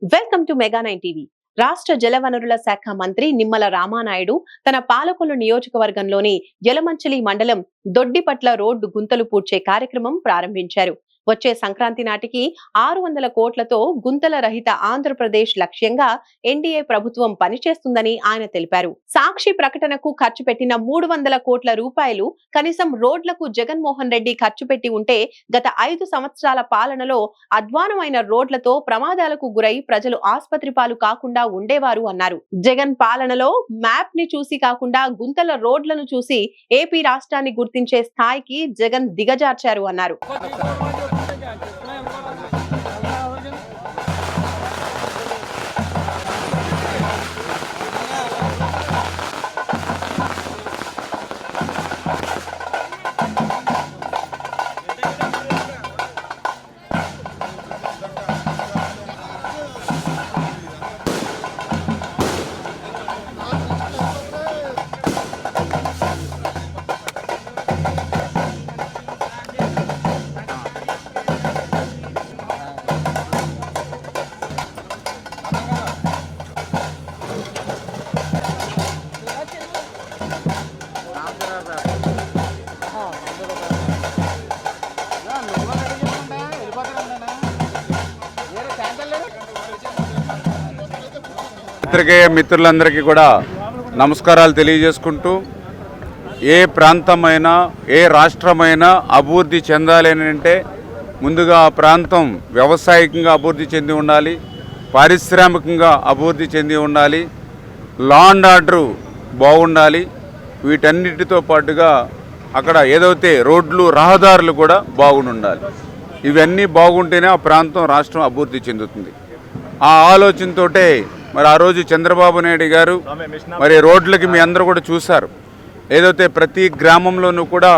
Welcome to mega 9 TV. రాష్ట్ర జలవనరుల శాఖ మంత్రి నిమ్మల రామానాయుడు తన పాలకొల్లు నియోజకవర్గంలోని యలమంచిలి మండలం దొడ్డిపట్ల రోడ్డు గుంతలు పూడ్చే కార్యక్రమం ప్రారంభించారు. వచ్చే సంక్రాంతి నాటికి 600 కోట్లతో గుంతల రహిత ఆంధ్రప్రదేశ్ లక్ష్యంగా ఎన్డీఏ ప్రభుత్వం పనిచేస్తుందని ఆయన తెలిపారు. సాక్షి ప్రకటనకు ఖర్చు పెట్టిన 300 కోట్ల రూపాయలు కనీసం రోడ్లకు జగన్మోహన్ రెడ్డి ఖర్చు పెట్టి ఉంటే గత 5 సంవత్సరాల పాలనలో అధ్వానమైన రోడ్లతో ప్రమాదాలకు గురై ప్రజలు ఆసుపత్రి పాలు కాకుండా ఉండేవారు అన్నారు. జగన్ పాలనలో మ్యాప్ ని చూసి కాకుండా గుంతల రోడ్లను చూసి ఏపీ రాష్ట్రాన్ని గుర్తించే స్థాయికి జగన్ దిగజార్చారు అన్నారు. పత్రికేయ మిత్రులందరికీ కూడా నమస్కారాలు తెలియజేసుకుంటూ, ఏ ప్రాంతమైనా ఏ రాష్ట్రమైనా అభివృద్ధి చెందాలి అని అంటే ముందుగా ఆ ప్రాంతం వ్యవసాయకంగా అభివృద్ధి చెంది ఉండాలి, పారిశ్రామికంగా అభివృద్ధి చెంది ఉండాలి, లా అండ్ ఆర్డర్ బాగుండాలి. వీటన్నిటితో పాటుగా అక్కడ ఏదైతే రోడ్లు రహదారులు కూడా బాగుండాలి. ఇవన్నీ బాగుంటేనే ఆ ప్రాంతం రాష్ట్రం అభివృద్ధి చెందుతుంది. ఆ ఆలోచనతోటే మరి ఆ రోజు చంద్రబాబు నాయుడు గారు మరి రోడ్లకి మీ అందరూ కూడా చూశారు. ఏదైతే ప్రతి గ్రామంలోనూ కూడా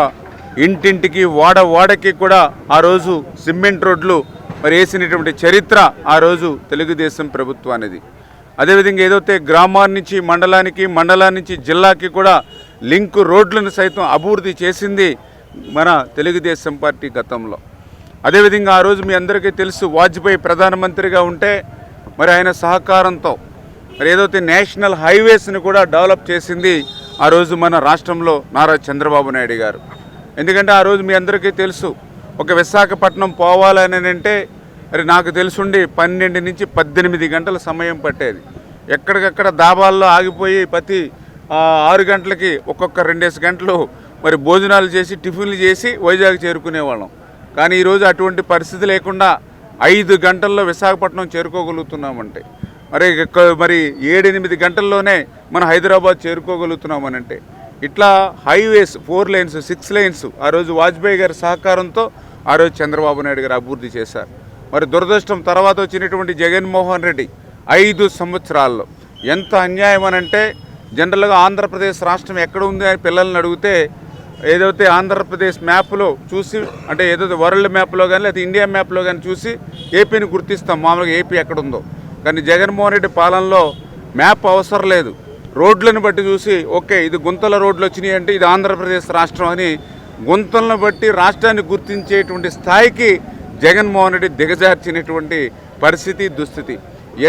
ఇంటింటికి వాడకి కూడా ఆ రోజు సిమెంట్ రోడ్లు మరి వేసినటువంటి చరిత్ర ఆ రోజు తెలుగుదేశం ప్రభుత్వానిది. అదేవిధంగా ఏదైతే గ్రామాల నుంచి మండలానికి, మండలాల నుంచి జిల్లాకి కూడా లింక్ రోడ్లను సైతం అభివృద్ధి చేసింది మన తెలుగుదేశం పార్టీ గతంలో. అదేవిధంగా ఆ రోజు మీ అందరికీ తెలుసు, వాజ్పేయి ప్రధానమంత్రిగా ఉంటే మరి ఆయన సహకారంతో మరి ఏదైతే నేషనల్ హైవేస్ని కూడా డెవలప్ చేసింది ఆ రోజు మన రాష్ట్రంలో నారా చంద్రబాబు నాయుడు గారు. ఎందుకంటే ఆ రోజు మీ అందరికీ తెలుసు, ఒక విశాఖపట్నం పోవాలని అంటే మరి నాకు తెలుసుండి 12 నుంచి 18 గంటల సమయం పట్టేది. ఎక్కడికక్కడ దాబాల్లో ఆగిపోయి ప్రతి 6 గంటలకి ఒక్కొక్క 2 గంటలు మరి భోజనాలు చేసి టిఫిన్లు చేసి వైజాగ్ చేరుకునేవాళ్ళం. కానీ ఈరోజు అటువంటి పరిస్థితి లేకుండా 5 గంటల్లో విశాఖపట్నం చేరుకోగలుగుతున్నామంటే, మరి 7-8 గంటల్లోనే మనం హైదరాబాద్ చేరుకోగలుగుతున్నామనంటే, ఇట్లా హైవేస్ 4 lanes 6 lanes ఆ రోజు వాజ్పేయి గారి సహకారంతో ఆ రోజు చంద్రబాబు నాయుడు గారు అభివృద్ధి చేశారు. మరి దురదృష్టం తర్వాత వచ్చినటువంటి జగన్మోహన్ రెడ్డి 5 సంవత్సరాల్లో ఎంత అన్యాయం అనంటే, జనరల్గా ఆంధ్రప్రదేశ్ రాష్ట్రం ఎక్కడ ఉంది అని పిల్లల్ని అడిగితే ఏదైతే ఆంధ్రప్రదేశ్ మ్యాప్లో చూసి, అంటే ఏదైతే వరల్డ్ మ్యాప్లో కానీ లేదా ఇండియా మ్యాప్లో కానీ చూసి ఏపీని గుర్తిస్తాం మామూలుగా ఏపీ ఎక్కడుందో. కానీ జగన్మోహన్ రెడ్డి పాలనలో మ్యాప్ అవసరం లేదు, రోడ్లను బట్టి చూసి ఓకే ఇది గుంతల రోడ్లు వచ్చినాయి అంటే ఇది ఆంధ్రప్రదేశ్ రాష్ట్రం అని గుంతలను బట్టి రాష్ట్రాన్ని గుర్తించేటువంటి స్థాయికి జగన్మోహన్ రెడ్డి దిగజార్చినటువంటి పరిస్థితి, దుస్థితి.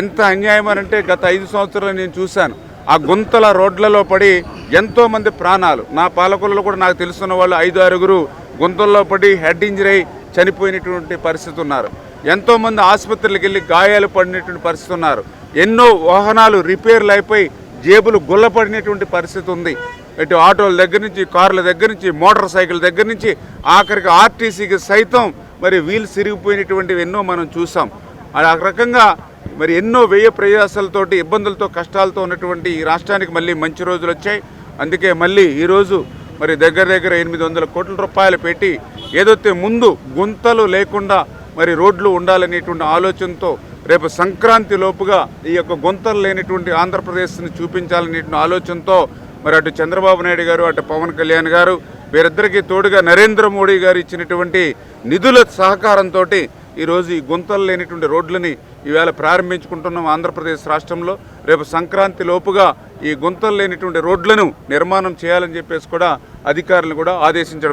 ఎంత అన్యాయం అనంటే గత 5 సంవత్సరాలు నేను చూశాను. ఆ గుంతల రోడ్లలో పడి ఎంతోమంది ప్రాణాలు, నా పాలకొల్లులో కూడా నాకు తెలుసున్న వాళ్ళు 5-6 గుంతల్లో పడి హెడ్ ఇంజరీ అయి చనిపోయినటువంటి పరిస్థితి ఉన్నారు. ఎంతోమంది ఆసుపత్రులకు వెళ్ళి గాయాలు పడినటువంటి పరిస్థితి ఉన్నారు. ఎన్నో వాహనాలు రిపేర్లు అయిపోయి జేబులు గుల్లపడినటువంటి పరిస్థితి ఉంది. ఇటు ఆటోల దగ్గర నుంచి, కార్ల దగ్గర నుంచి, మోటార్ సైకిల్ దగ్గర నుంచి ఆఖరికి ఆర్టీసీకి సైతం మరి వీల్స్ సిరిగిపోయినటువంటివి ఎన్నో మనం చూసాం. ఆ రకంగా మరి ఎన్నో వ్యయ ప్రయాసాలతోటి, ఇబ్బందులతో, కష్టాలతో ఉన్నటువంటి ఈ రాష్ట్రానికి మళ్ళీ మంచి రోజులు వచ్చాయి. అందుకే మళ్ళీ ఈరోజు మరి దగ్గర 800 కోట్ల రూపాయలు పెట్టి ఏదైతే ముందు గుంతలు లేకుండా మరి రోడ్లు ఉండాలనేటువంటి ఆలోచనతో రేపు సంక్రాంతి లోపుగా ఈ యొక్క గుంతలు లేనటువంటి ఆంధ్రప్రదేశ్ని చూపించాలనేటువంటి ఆలోచనతో మరి అటు చంద్రబాబు నాయుడు గారు, అటు పవన్ కళ్యాణ్ గారు, వీరిద్దరికీ తోడుగా నరేంద్ర మోడీ గారు ఇచ్చినటువంటి నిధుల సహకారంతో ఈరోజు ఈ గుంతలు లేనటువంటి రోడ్లని ఈవేళ ప్రారంభించుకుంటున్నాం ఆంధ్రప్రదేశ్ రాష్ట్రంలో. రేపు సంక్రాంతి లోపుగా ఈ గుంతలు లేనటువంటి రోడ్లను నిర్మాణం చేయాలని చెప్పేసి కూడా అధికారులను కూడా ఆదేశించడం